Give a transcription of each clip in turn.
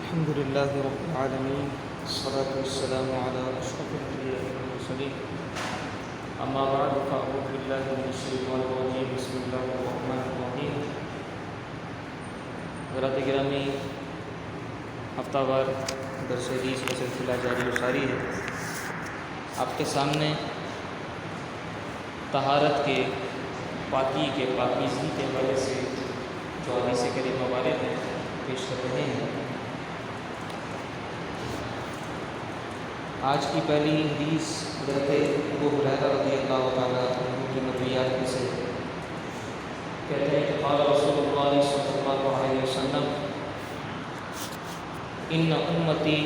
الحمد لله رب العالمين والصلاة والسلام على أشرف الأنبياء والمرسلين أما بعد فأعوذ بالله من الشيطان الرجيم بسم الله الرحمن الرحيم حضرات گرامی، ہفتہ وار درس حدیث کا سلسلہ جاری و ساری ہے۔ آپ کے سامنے طہارت کے، پاکیزگی کے حوالے سے جو حدیث کریمہ وارد ہیں پیش کر رہے ہیں۔ آج کی پہلی حدیث حضرت ابو ہریرہ رضی اللہ تعالیٰ عنہ کی مرویات میں سے کہتے ہیں کہ قال رسول اللہ صلی اللہ علیہ وسلم ان امتی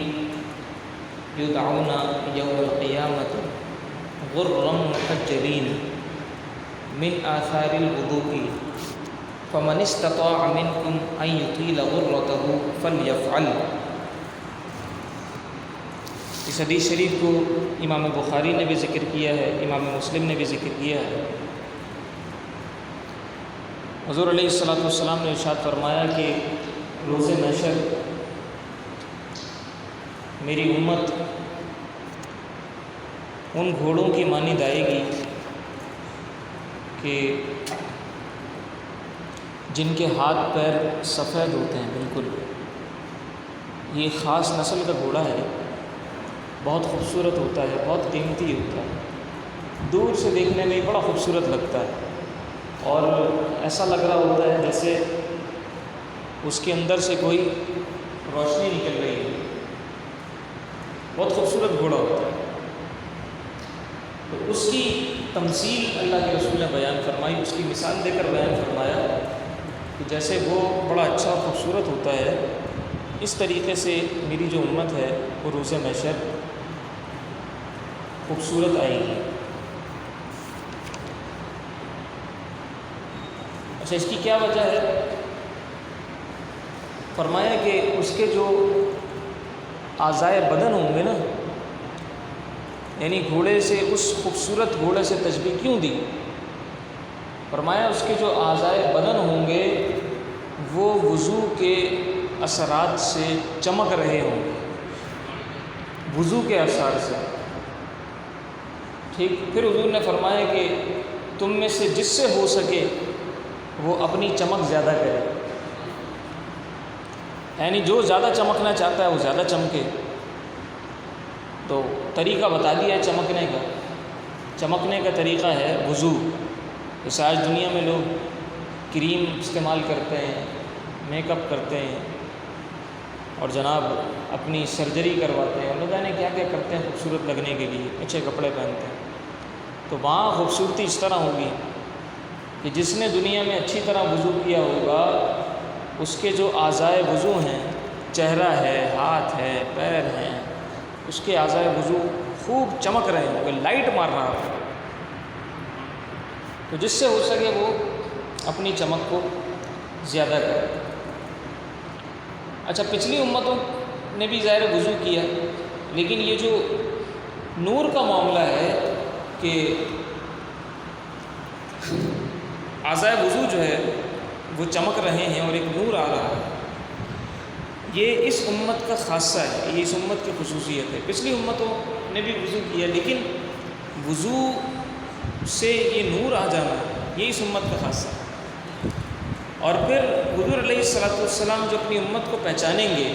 یدعون یوم القیامۃ غرا محجلین من آثار الوضوء فمن استطاع منکم ان یطیل غرته فلیفعل۔ اس حدیث شریف کو امام بخاری نے بھی ذکر کیا ہے، امام مسلم نے بھی ذکر کیا ہے۔ حضور علیہ السلام نے ارشاد فرمایا کہ روز محشر میری امت ان گھوڑوں کی مانند آئے گی کہ جن کے ہاتھ پیر سفید ہوتے ہیں بالکل۔ یہ خاص نسل کا گھوڑا ہے، بہت خوبصورت ہوتا ہے، بہت قیمتی ہوتا ہے، دور سے دیکھنے میں بڑا خوبصورت لگتا ہے اور ایسا لگ رہا ہوتا ہے جیسے اس کے اندر سے کوئی روشنی نکل رہی ہے، بہت خوبصورت گھوڑا ہوتا ہے۔ تو اس کی تمثیل اللہ کے رسول نے بیان فرمائی، اس کی مثال دے کر بیان فرمایا کہ جیسے وہ بڑا اچھا اور خوبصورت ہوتا ہے، اس طریقے سے میری جو امت ہے وہ روز محشر خوبصورت آئے گی۔ اچھا، اس کی کیا وجہ ہے؟ فرمایا کہ اس کے جو اعضائے بدن ہوں گے نا، یعنی گھوڑے سے، اس خوبصورت گھوڑے سے تشبیہ کیوں دی؟ فرمایا اس کے جو اعضائے بدن ہوں گے وہ وضو کے اثرات سے چمک رہے ہوں گے، وضو کے اثار سے۔ ٹھیک، پھر حضور نے فرمایا کہ تم میں سے جس سے ہو سکے وہ اپنی چمک زیادہ کرے، یعنی جو زیادہ چمکنا چاہتا ہے وہ زیادہ چمکے۔ تو طریقہ بتا دیا ہے چمکنے کا۔ چمکنے کا طریقہ ہے وضو۔ جیسے آج دنیا میں لوگ کریم استعمال کرتے ہیں، میک اپ کرتے ہیں اور جناب اپنی سرجری کرواتے ہیں، نہ جانے کیا کیا کرتے ہیں خوبصورت لگنے کے لیے، اچھے کپڑے پہنتے ہیں۔ تو وہاں خوبصورتی اس طرح ہوگی کہ جس نے دنیا میں اچھی طرح وضو کیا ہوگا اس کے جو اعضائے وضو ہیں، چہرہ ہے، ہاتھ ہے، پیر ہیں، اس کے اعضائے وضو خوب چمک رہے ہوں گے، لائٹ مار رہا ہوگا۔ تو جس سے ہو سکے وہ اپنی چمک کو زیادہ کرے۔ اچھا، پچھلی امتوں نے بھی ظاہر وضو کیا، لیکن یہ جو نور کا معاملہ ہے کہ اعضائے وضو جو ہے وہ چمک رہے ہیں اور ایک نور آ رہا ہے، یہ اس امت کا خاصہ ہے، یہ اس امت کی خصوصیت ہے۔ پچھلی امتوں نے بھی وضو کیا، لیکن وضو سے یہ نور آ جانا یہ اس امت کا خاصہ ہے۔ اور پھر حضور علیہ السلام جو اپنی امت کو پہچانیں گے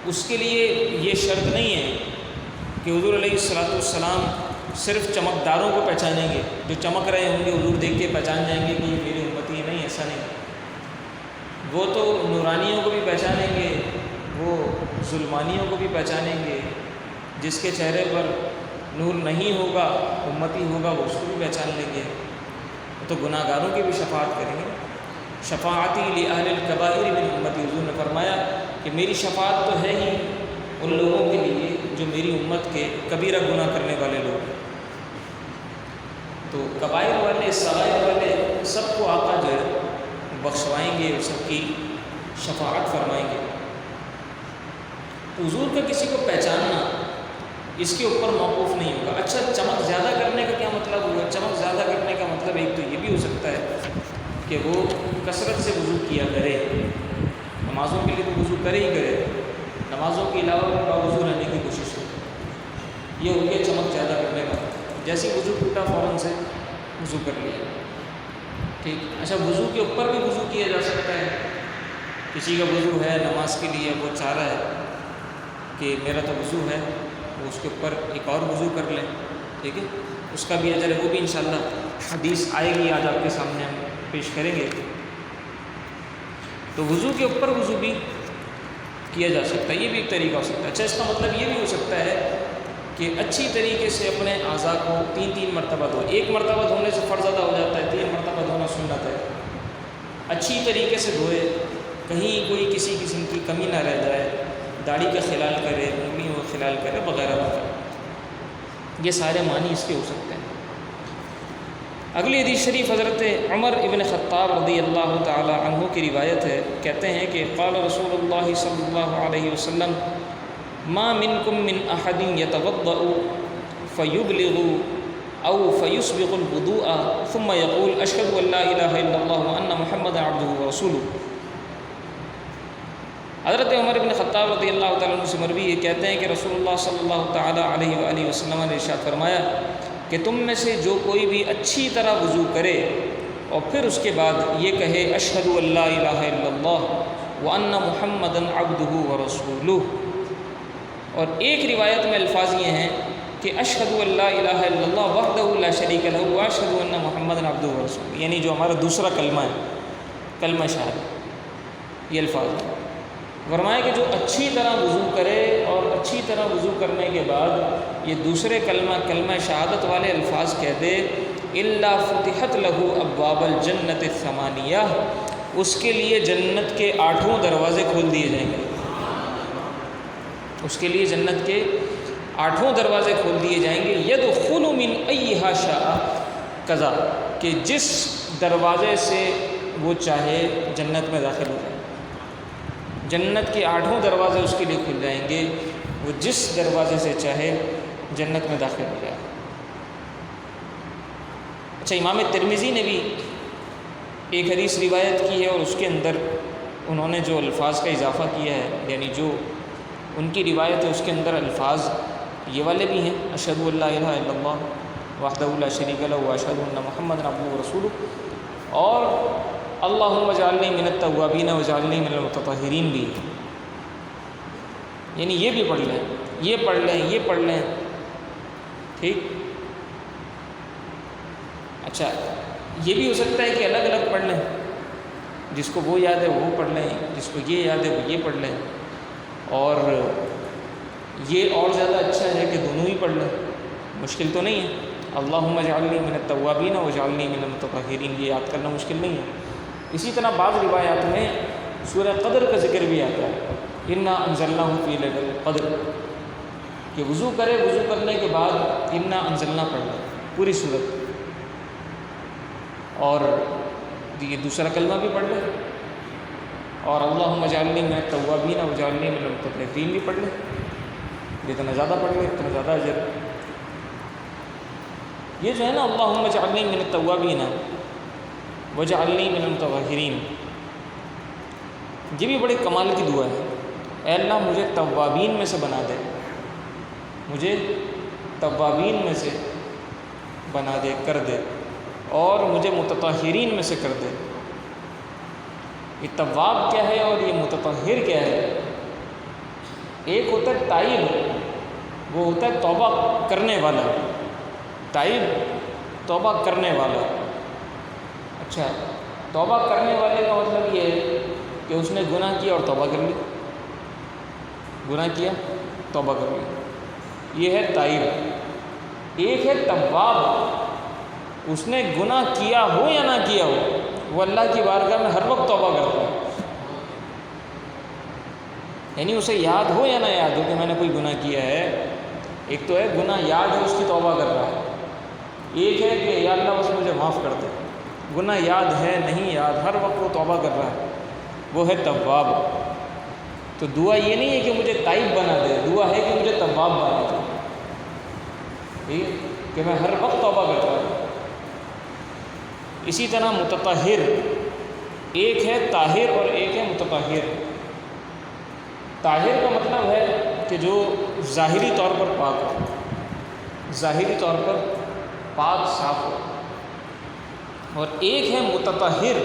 اس کے لیے یہ شرط نہیں ہے کہ حضور علیہ السلام صرف چمکداروں کو پہچانیں گے، جو چمک رہے ہوں گے حضور دیکھ کے پہچان جائیں گے کہ یہ میری امتی ہے، نہیں، ایسا نہیں۔ وہ تو نورانیوں کو بھی پہچانیں گے، وہ ظلمانیوں کو بھی پہچانیں گے، جس کے چہرے پر نور نہیں ہوگا، امتی ہوگا، وہ اس کو بھی پہچان لیں گے۔ تو گناہ گاروں کی بھی شفاعت کریں گے۔ شفاعتی لأہل الکبائر من امتی، حضور نے فرمایا کہ میری شفاعت تو ہے ہی ان لوگوں کے لیے جو میری امت کے کبیرہ گناہ کرنے والے لوگ ہیں۔ تو کبائر والے، صغائر والے سب کو آقا جو ہے بخشوائیں گے اور سب کی شفاعت فرمائیں گے۔ تو حضور کا کسی کو پہچاننا اس کے اوپر موقوف نہیں ہوگا۔ اچھا، چمک زیادہ کرنے کا کیا مطلب ہوا؟ چمک زیادہ کرنے کا مطلب ایک تو یہ بھی ہو سکتا ہے کہ وہ کثرت سے وضو کیا کرے، نمازوں کے لیے تو وضو کرے ہی کرے، نمازوں کے علاوہ بھی باوضو رہنے کی کوشش کرے۔ یہ ہو گیا چمک زیادہ کرنے کا، جیسے وضو ٹوٹا فوراً سے وضو کر لیا، ٹھیک۔ اچھا، وضو کے اوپر بھی وضو کیا جا سکتا ہے۔ کسی کا وضو ہے نماز کے لیے، وہ چاہ رہا ہے کہ میرا تو وضو ہے، وہ اس کے اوپر ایک اور وضو کر لیں، ٹھیک ہے، اس کا بھی اجر ہے، وہ بھی انشاءاللہ حدیث آئے گی، آج آپ کے سامنے ہم پیش کریں گے۔ تو وضو کے اوپر وضو بھی کیا جا سکتا ہے، یہ بھی ایک طریقہ ہو سکتا ہے۔ اچھا، اس کا مطلب یہ بھی ہو سکتا ہے کہ اچھی طریقے سے اپنے اعضاء کو تین مرتبہ دھو، ایک مرتبہ دھونے سے فرض ادا ہو جاتا ہے، 3 مرتبہ دھونا سنت ہے۔ اچھی طریقے سے دھوئے، کہیں کوئی کسی قسم کی کمی نہ رہ جائے، داڑھی کا خلال کرے، انگلیوں کا خلال کرے، وغیرہ وغیرہ، یہ سارے معنی اس کے ہو سکتے ہیں۔ اگلی حدیث شریف حضرت عمر ابن خطاب رضی اللہ تعالی عنہ کی روایت ہے، کہتے ہیں کہ قال رسول اللہ صلی اللہ علیہ وسلم ما منکم من احد یتوضأ فیبلغ او فیسبغ الوضوء ثم یقول اشہد ان لا الہ الا اللہ وان محمد عبدہ ورسولہ۔ حضرت عمر ابن خطاب رضی اللہ تعالیٰ عنہ سے مروی یہ کہتے ہیں کہ رسول اللہ صلی اللہ تعالیٰ علیہ وآلہ وسلم نے ارشاد فرمایا کہ تم میں سے جو کوئی بھی اچھی طرح وضو کرے اور پھر اس کے بعد یہ کہے اشہد ان لا الہ الا اللہ وان محمدا عبدہ ورسولہ، اور ایک روایت میں الفاظ یہ ہیں کہ اشہد ان لا الہ الا اللہ وحدہ لا شریک لہ واشہد ان محمدا عبدہ ورسولہ، یعنی جو ہمارا دوسرا کلمہ ہے، کلمہ شہادت، یہ الفاظ ہیں۔ فرمایا کہ جو اچھی طرح وضو کرے اور اچھی طرح وضو کرنے کے بعد یہ دوسرے کلمہ شہادت والے الفاظ کہہ دے، الا فتحت لہ ابواب الجنت الثمانیہ، اس کے لیے جنت کے 8 دروازے کھول دیے جائیں گے، اس کے لیے جنت کے 8 دروازے کھول دیے جائیں گے، یدخل من ایہا شاء قضا، کہ جس دروازے سے وہ چاہے جنت میں داخل ہو جائے، جنت کے 8 دروازے اس کے لیے کھل جائیں گے، وہ جس دروازے سے چاہے جنت میں داخل ہو جائے۔ اچھا، امام ترمذی نے بھی ایک حدیث روایت کی ہے اور اس کے اندر انہوں نے جو الفاظ کا اضافہ کیا ہے، یعنی جو ان کی روایت ہے اس کے اندر الفاظ یہ والے بھی ہیں، اشہد ان لا الہ الا اللہ وحدہ لا شریک لہ واشہد ان محمدا عبدہ ورسولہ، اور اللہم اجعلنی من التوابین واجعلنی من المتطہرین بھی، یعنی یہ بھی پڑھ لیں، یہ پڑھ لیں، یہ پڑھ لیں، ٹھیک۔ اچھا، یہ بھی ہو سکتا ہے کہ الگ الگ پڑھ لیں، جس کو وہ یاد ہے وہ پڑھ لیں، جس کو یہ یاد ہے وہ یہ پڑھ لیں، اور یہ اور زیادہ اچھا ہے کہ دونوں ہی پڑھ لیں، مشکل تو نہیں ہے۔ اللہم اجعلنی من التوابین واجعلنی من المتطہرین، یہ یاد کرنا مشکل نہیں ہے۔ اسی طرح بعض روایات میں سورہ قدر کا ذکر بھی آتا ہے، انا انزلناہ فی لیلۃ القدر، کہ وضو کرے، وضو کرنے کے بعد انا انزلنا پڑھ لیں پوری صورت، اور یہ دوسرا کلمہ بھی پڑھ لیں، اور اللہم اجعلنی من التوابین واجعلنی من المتطہرین بھی پڑھ لیں، جتنا زیادہ پڑھ لیں اتنا زیادہ اجر۔ یہ جو ہے نا اللہم اجعلنی من التوابین واجعلنی من المتطہرین، یہ بھی بڑے کمال کی دعا ہے۔ اے اللہ مجھے توابین میں سے بنا دے، مجھے توابین میں سے بنا دے، کر دے، اور مجھے متطہرین میں سے کر دے۔ یہ تواب کیا ہے اور یہ متطہر کیا ہے؟ ایک ہوتا ہے تائب، وہ ہوتا ہے توبہ کرنے والا، تائب توبہ کرنے والا۔ اچھا، توبہ کرنے والے کا مطلب یہ ہے کہ اس نے گناہ کیا اور توبہ کر لی، گناہ کیا توبہ کر لی، یہ ہے تائب۔ ایک ہے تواب، اس نے گناہ کیا ہو یا نہ کیا ہو، وہ اللہ کی بارگاہ میں ہر وقت توبہ کرتا ہے، یعنی اسے یاد ہو یا نہ یاد ہو کہ میں نے کوئی گناہ کیا ہے۔ ایک تو ہے گناہ یاد ہے اس کی توبہ کر رہا ہے، ایک ہے کہ یا اللہ بس مجھے معاف کر دے، گناہ یاد ہے نہیں یاد، ہر وقت وہ توبہ کر رہا ہے، وہ ہے تواب۔ تو دعا یہ نہیں ہے کہ مجھے تائب بنا دے، دعا ہے کہ مجھے تواب بنا دے، ٹھیک ہے، کہ میں ہر وقت توبہ کرتا ہوں۔ اسی طرح متطہر، ایک ہے طاہر اور ایک ہے متطہر۔ طاہر کا مطلب ہے کہ جو ظاہری طور پر پاک ہو، ظاہری طور پر پاک صاف ہو، اور ایک ہے متطہر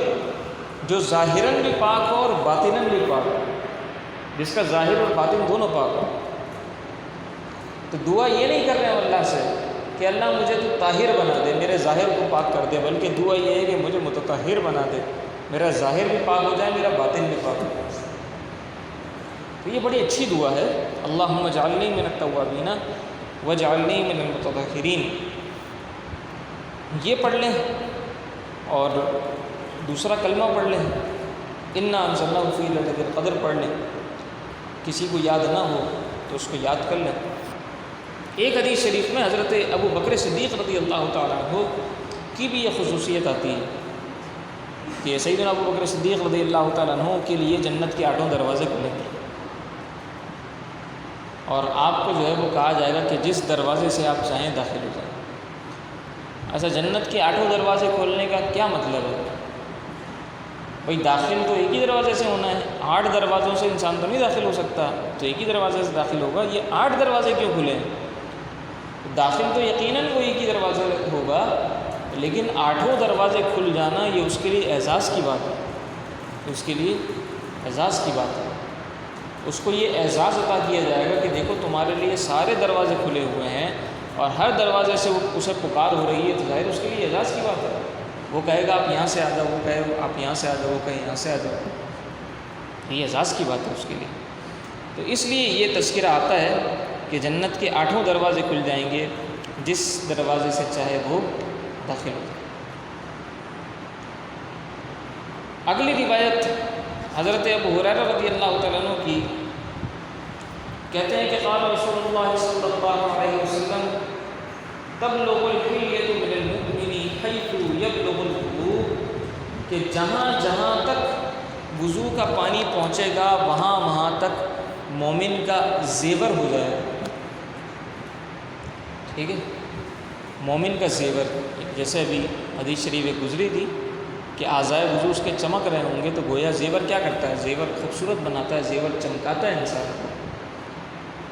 جو ظاہراً بھی پاک ہو اور باطناً بھی پاک ہو، جس کا ظاہر اور باطن دونوں پاک ہو۔ تو دعا یہ نہیں کر رہے ہیں اللہ سے کہ اللہ مجھے تو طاہر بنا دے، میرے ظاہر کو پاک کر دے، بلکہ دعا یہ ہے کہ مجھے متطہر بنا دے، میرا ظاہر بھی پاک ہو جائے، میرا باطن بھی پاک ہو جائے۔ تو یہ بڑی اچھی دعا ہے، اللہم اجعلنی من التوابین واجعلنی من المتطہرین، یہ پڑھ لیں اور دوسرا کلمہ پڑھ لیں، انا انزلناہ فی لیلۃ القدر پڑھ لیں۔ کسی کو یاد نہ ہو تو اس کو یاد کر لیں۔ ایک حدیث شریف میں حضرت ابو بکر صدیق رضی اللہ تعالیٰ عنہ کی بھی یہ خصوصیت آتی ہے کہ سیدنا ابو بکر صدیق رضی اللہ تعالیٰ عنہ کے لیے جنت کے 8 دروازے کھلیں گے، اور آپ کو جو ہے وہ کہا جائے گا کہ جس دروازے سے آپ چاہیں داخل ہو جائیں۔ ایسا جنت کے 8 دروازے کھولنے کا کیا مطلب ہے؟ بھئی داخل تو ایک ہی دروازے سے ہونا ہے، 8 دروازوں سے انسان تو نہیں داخل ہو سکتا، تو ایک ہی دروازے سے داخل ہوگا۔ یہ 8 دروازے کیوں کھلے ہیں؟ داخل تو یقیناً وہ ایک ہی دروازے ہوگا، لیکن 8 دروازے کھل جانا یہ اس کے لیے اعزاز کی بات ہے، اس کے لیے اعزاز کی بات ہے۔ اس کو یہ اعزاز عطا کیا جائے گا کہ دیکھو تمہارے لیے سارے دروازے کھلے ہوئے ہیں، اور ہر دروازے سے اسے پکار ہو رہی ہے، تو ظاہر اس کے لیے اعزاز کی بات ہے۔ وہ کہے گا آپ یہاں سے آ جاؤ، وہ کہے گا آپ یہاں سے آ جاؤ، وہ کہے یہاں سے آ جاؤ، یہ اعزاز کی بات ہے اس کے لیے۔ تو اس لیے یہ تذکرہ آتا ہے کہ جنت کے 8 دروازے کھل جائیں گے، جس دروازے سے چاہے وہ داخل ہو جائے۔ اگلی روایت حضرت ابو ہریرہ رضی اللہ تعالیٰ عنہ کی، کہتے ہیں کہ قال رسول اللہ صلی اللہ علیہ وسلم تبلغ الحلیۃ من المؤمن حیث یبلغ الوضوء، کہ جہاں جہاں تک وضو کا پانی پہنچے گا وہاں وہاں تک مومن کا زیور ہو جائے گا۔ ٹھیک ہے، مومن کا زیور، جیسے ابھی حدیث شریف ایک گزری تھی کہ اعضائے وضو اس کے چمک رہے ہوں گے، تو گویا زیور کیا کرتا ہے؟ زیور خوبصورت بناتا ہے، زیور چمکاتا ہے انسان کو۔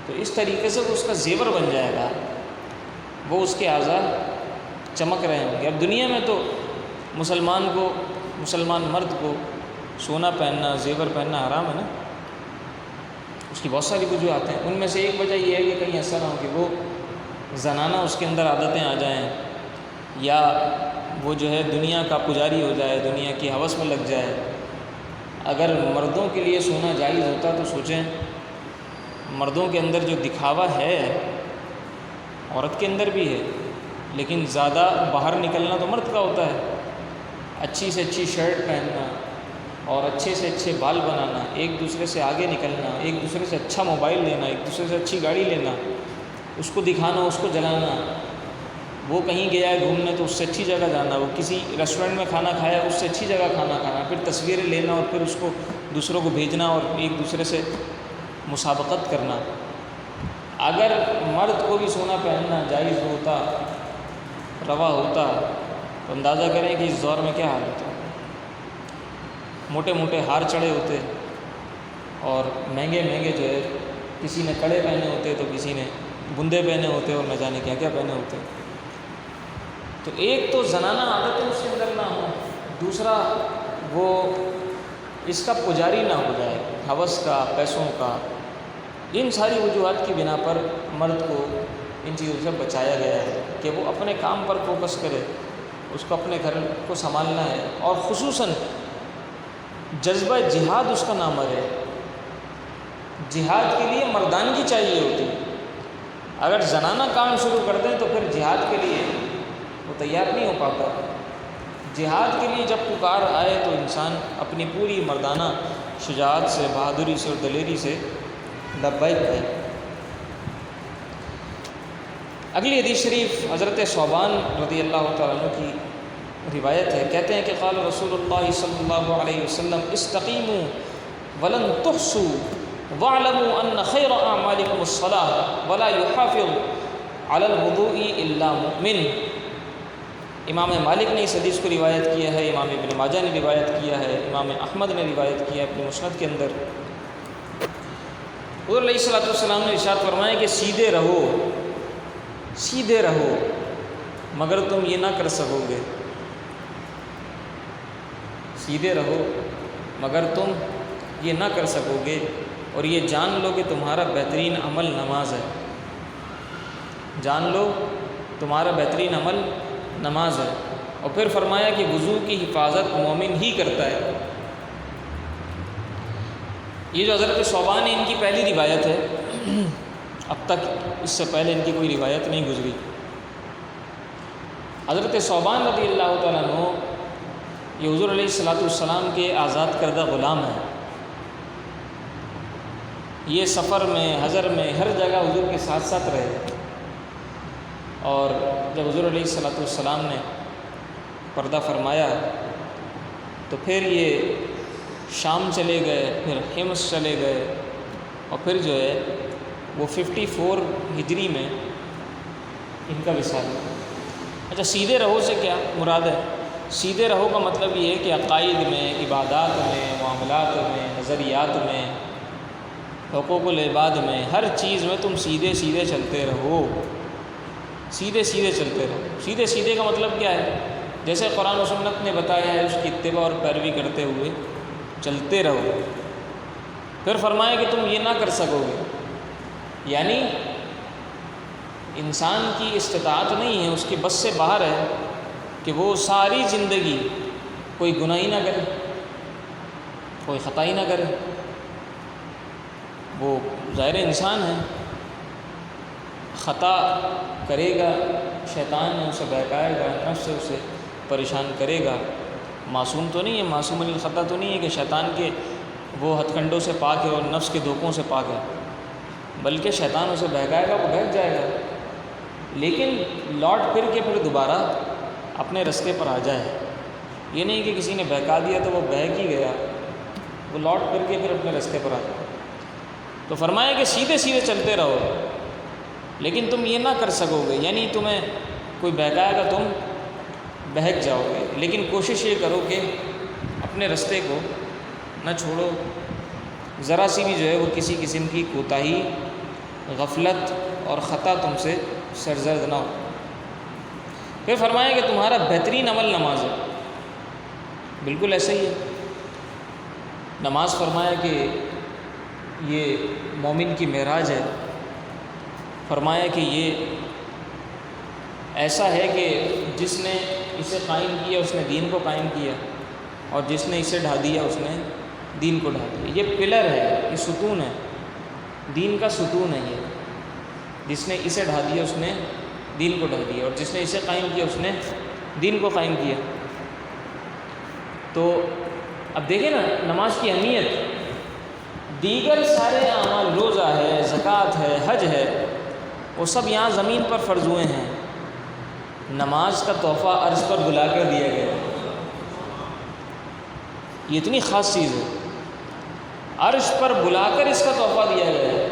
تو اس طریقے سے وہ اس کا زیور بن جائے گا، وہ اس کے اعضاء چمک رہے ہوں گے۔ اب دنیا میں تو مسلمان مرد کو سونا پہننا، زیور پہننا حرام ہے نا، اس کی بہت ساری وجوہات ہیں۔ ان میں سے ایک وجہ یہ ہے کہ کہیں ایسا نہ ہو کہ وہ زنانہ اس کے اندر عادتیں آ جائیں، یا وہ جو ہے دنیا کا پجاری ہو جائے، دنیا کی ہوس میں لگ جائے۔ اگر مردوں کے لیے سونا جائز ہوتا تو سوچیں، مردوں کے اندر جو دکھاوا ہے عورت کے اندر بھی ہے، لیکن زیادہ باہر نکلنا تو مرد کا ہوتا ہے۔ اچھی سے اچھی شرٹ پہننا اور اچھے سے اچھے بال بنانا، ایک دوسرے سے آگے نکلنا، ایک دوسرے سے اچھا موبائل لینا، ایک دوسرے سے اچھی گاڑی لینا، اس کو دکھانا، اس کو جلانا۔ وہ کہیں گیا ہے گھومنے تو اس سے اچھی جگہ جانا، وہ کسی ریسٹورنٹ میں کھانا کھایا اس سے اچھی جگہ کھانا کھانا، پھر تصویریں لینا اور پھر اس کو دوسروں کو بھیجنا اور ایک دوسرے سے مسابقت کرنا۔ اگر مرد کو بھی سونا پہننا جائز ہوتا، روا ہوتا، تو اندازہ کریں کہ اس دور میں کیا حال ہوتا۔ موٹے موٹے ہار چڑھے ہوتے اور مہنگے مہنگے جو ہے، کسی نے کڑے پہنے ہوتے تو کسی نے بندے پہنے ہوتے اور نہ جانے کیا کیا پہنے ہوتے۔ تو ایک تو زنانہ عادتیں اس کے اندر نہ ہوں، دوسرا وہ اس کا پجاری نہ ہو جائے، ہوس کا، پیسوں کا۔ ان ساری وجوہات کی بنا پر مرد کو ان چیزوں سے بچایا گیا ہے کہ وہ اپنے کام پر فوکس کرے، اس کو اپنے گھر کو سنبھالنا ہے، اور خصوصاً جذبہ جہاد اس کا نام ہے۔ جہاد کے لیے مردانگی چاہیے ہوتی ہے۔ اگر زنانہ کام شروع کر دیں تو پھر جہاد کے لیے وہ تیار نہیں ہو پاتا۔ جہاد کے لیے جب پکار آئے تو انسان اپنی پوری مردانہ شجاعت سے، بہادری سے اور دلیری سے لبیک ہے۔ اگلی حدیث شریف حضرت ثوبان رضی اللہ تعالیٰ عنہ کی روایت ہے، کہتے ہیں کہ قال رسول اللہ صلی اللہ علیہ وسلم استقیموا ولن تحصوا واعلموا ان خیر اعمالکم الصلاۃ ولا يحافظ علی الوضوء الا مؤمن۔ امام مالک نے اس حدیث کو روایت کیا ہے، امام ابن ماجہ نے روایت کیا ہے، امام احمد نے روایت کیا ہے اپنے مسند کے اندر حضور علیہ الصلوۃ والسلام نے ارشاد فرمایا کہ سیدھے رہو مگر تم یہ نہ کر سکو گے، سیدھے رہو مگر تم یہ نہ کر سکو گے، اور یہ جان لو کہ تمہارا بہترین عمل نماز ہے، جان لو تمہارا بہترین عمل نماز ہے۔ اور پھر فرمایا کہ وضو کی حفاظت مومن ہی کرتا ہے۔ یہ جو حضرت ثوبان ہے ان کی پہلی روایت ہے، اب تک اس سے پہلے ان کی کوئی روایت نہیں گزری۔ حضرت ثوبان رضی اللہ تعالیٰ عنہ یہ حضور علیہ الصلوۃ والسلام کے آزاد کردہ غلام ہیں۔ یہ سفر میں، حضر میں، ہر جگہ حضور کے ساتھ ساتھ رہے، اور جب حضور علیہ الصلوۃ والسلام نے پردہ فرمایا تو پھر یہ شام چلے گئے، پھر حمص چلے گئے، اور پھر جو ہے وہ 54 ہجری میں ان کا وصال ہوا۔ اچھا، سیدھے رہو سے کیا مراد ہے؟ سیدھے رہو کا مطلب یہ ہے کہ عقائد میں، عبادات میں، معاملات میں، نظریات میں، حقوق العباد میں، ہر چیز میں تم سیدھے سیدھے چلتے رہو، سیدھے سیدھے چلتے رہو۔ سیدھے سیدھے کا مطلب کیا ہے؟ جیسے قرآن و سنت نے بتایا ہے اس کی اتباع اور پیروی کرتے ہوئے چلتے رہو۔ پھر فرمایا کہ تم یہ نہ کر سکو گے، یعنی انسان کی استطاعت نہیں ہے، اس کی بس سے باہر ہے کہ وہ ساری زندگی کوئی گناہ ہی نہ کرے، کوئی خطا ہی نہ کرے۔ وہ ظاہر انسان ہے، خطا کرے گا، شیطان نے اسے بہکائے گا، نفس سے اسے پریشان کرے گا۔ معصوم تو نہیں ہے، معصوم الخطا تو نہیں ہے کہ شیطان کے وہ ہتھ کنڈوں سے پاک ہے اور نفس کے دھوکوں سے پاک ہے، بلکہ شیطان اسے بہکائے گا، وہ بہک جائے گا، لیکن لوٹ پھر کے پھر دوبارہ اپنے رستے پر آ جائے۔ یہ نہیں کہ کسی نے بہکا دیا تو وہ بہک ہی گیا، وہ لوٹ پھر کے پھر اپنے رستے پر آ جائے۔ تو فرمایا کہ سیدھے سیدھے چلتے رہو، لیکن تم یہ نہ کر سکو گے، یعنی تمہیں کوئی بہکائے گا تم بہک جاؤ گے، لیکن کوشش یہ کرو کہ اپنے رستے کو نہ چھوڑو، ذرا سی بھی جو ہے وہ کسی قسم کی کوتاہی، غفلت اور خطا تم سے سرزد نہ ہو۔ پھر فرمایا کہ تمہارا بہترین عمل نماز ہے، بالکل ایسا ہی ہے۔ نماز فرمایا کہ یہ مومن کی معراج ہے، فرمایا کہ یہ ایسا ہے کہ جس نے اسے قائم کیا اس نے دین کو قائم کیا، اور جس نے اسے ڈھا دیا اس نے دین کو ڈھا دیا۔ یہ پلر ہے، یہ ستون ہے، دین کا ستون ہے یہ۔ جس نے اسے ڈھا دیا اس نے دین کو ڈھا دیا، اور جس نے اسے قائم کیا اس نے دین کو قائم کیا۔ تو اب دیکھیں نا نماز کی اہمیت۔ دیگر سارے اعمال، روزہ ہے، زکوٰۃ ہے، حج ہے، وہ سب یہاں زمین پر فرض ہوئے ہیں، نماز کا تحفہ عرش پر بلا کر دیا گیا۔ یہ اتنی خاص چیز ہے، عرش پر بلا کر اس کا تحفہ دیا گیا ہے۔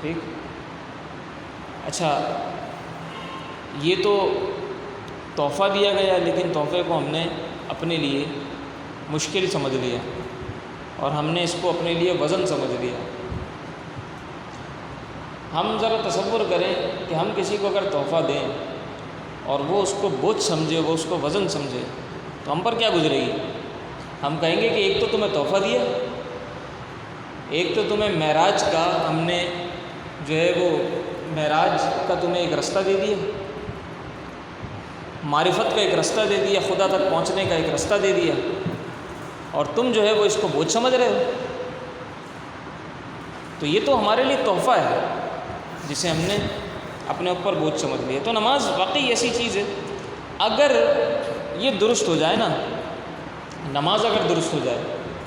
ٹھیک، اچھا، یہ تو تحفہ دیا گیا، لیکن تحفے کو ہم نے اپنے لیے مشکل سمجھ لیا، اور ہم نے اس کو اپنے لیے وزن سمجھ لیا۔ ہم ذرا تصور کریں کہ ہم کسی کو اگر تحفہ دیں اور وہ اس کو بوجھ سمجھے، وہ اس کو وزن سمجھے، تو ہم پر کیا گزرے گی؟ ہم کہیں گے کہ ایک تو تمہیں تحفہ دیا، ایک تو تمہیں معراج کا ہم نے جو ہے وہ معراج کا تمہیں ایک رستہ دے دیا، معرفت کا ایک رستہ دے دیا، خدا تک پہنچنے کا ایک رستہ دے دیا، اور تم جو ہے وہ اس کو بوجھ سمجھ رہے ہو۔ تو یہ تو ہمارے لیے تحفہ ہے جسے ہم نے اپنے اوپر بوجھ سمجھ لیا۔ تو نماز واقعی ایسی چیز ہے، اگر یہ درست ہو جائے نا، نماز اگر درست ہو جائے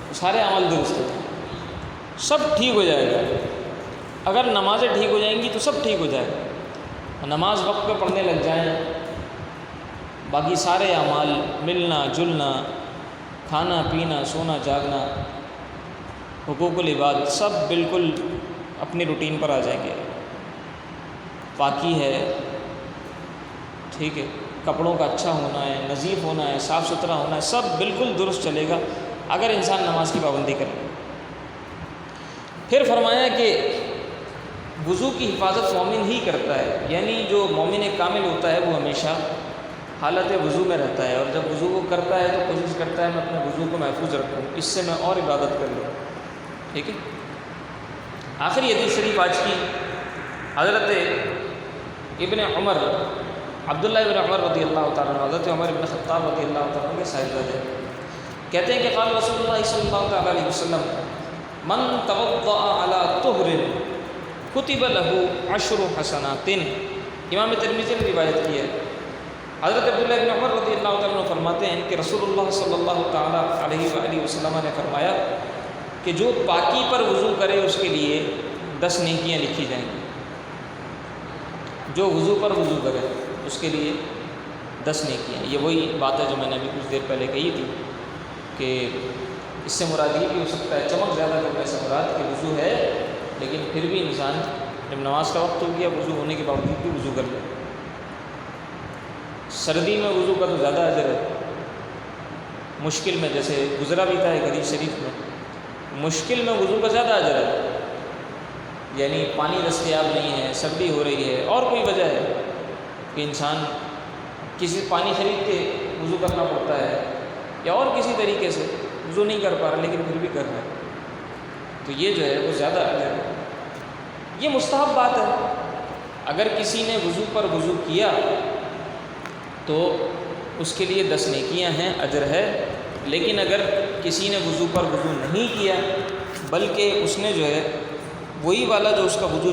تو سارے عمل درست ہو جائیں، سب ٹھیک ہو جائے گا۔ اگر نمازیں ٹھیک ہو جائیں گی تو سب ٹھیک ہو جائے گا۔ نماز وقت پہ پڑھنے لگ جائیں، باقی سارے اعمال، ملنا جلنا، کھانا پینا، سونا جاگنا، حقوق العباد، سب بالکل اپنی روٹین پر آ جائیں گے۔ پاکی ہے، ٹھیک ہے، کپڑوں کا اچھا ہونا ہے، نظیف ہونا ہے، صاف ستھرا ہونا ہے، سب بالکل درست چلے گا اگر انسان نماز کی پابندی کرے۔ پھر فرمایا کہ وضو کی حفاظت مومن ہی کرتا ہے، یعنی جو مومن کامل ہوتا ہے وہ ہمیشہ حالت وضو میں رہتا ہے، اور جب وضو کو کرتا ہے تو کوشش کرتا ہے میں اپنے وضو کو محفوظ رکھوں، اس سے میں اور عبادت کر لوں. ٹھیک ہے. آخری حدیث شریف آج کی حضرت ابن عمر، عبداللہ ابن عمر رضی اللہ تعالیٰ عنہ، حضرت عمر ابن خطاب رضی اللہ تعالیٰ عنہ کے صاحبزادے کہتے ہیں کہ قال رسول اللہ صلی اللہ تعالیٰ علیہ وسلم من توضأ علی طہر کتب لہ 10 حسنات. امام ترمذی نے روایت کی ہے. حضرت عبداللہ ابن عمر رضی اللہ تعالیٰ عنہ فرماتے ہیں کہ رسول اللہ صلی اللہ تعالیٰ علیہ وآلہ وسلم نے فرمایا کہ جو پاکی پر وضو کرے اس کے لیے 10 نیکیاں لکھی جائیں گی. جو وضو پر وضو کرے اس کے لیے 10 نیکیاں. یہ وہی بات ہے جو میں نے ابھی کچھ دیر پہلے کہی تھی کہ اس سے مراد یہ بھی ہو سکتا ہے چمک زیادہ کرنے سے مراد کہ وضو ہے لیکن پھر بھی انسان جب نماز کا وقت ہو گیا وضو ہونے کے باوجود بھی وضو کر لے. سردی میں وضو کا تو زیادہ اجر ہے. مشکل میں جیسے گزرا بھی تھا ایک حدیث شریف میں، مشکل میں وضو کا زیادہ اجر ہے، یعنی پانی دستیاب نہیں ہے، سردی ہو رہی ہے، اور کوئی وجہ ہے کہ انسان کسی پانی خرید کے وضو کرنا پڑتا ہے یا اور کسی طریقے سے وضو نہیں کر پا رہا لیکن پھر بھی کر رہا ہے، تو یہ جو ہے وہ زیادہ اجر ہے. یہ مستحب بات ہے. اگر کسی نے وضو پر وضو کیا تو اس کے لیے 10 نیکیاں ہیں، اجر ہے. لیکن اگر کسی نے وضو پر وضو نہیں کیا بلکہ اس نے جو ہے وہی والا جو اس کا وضو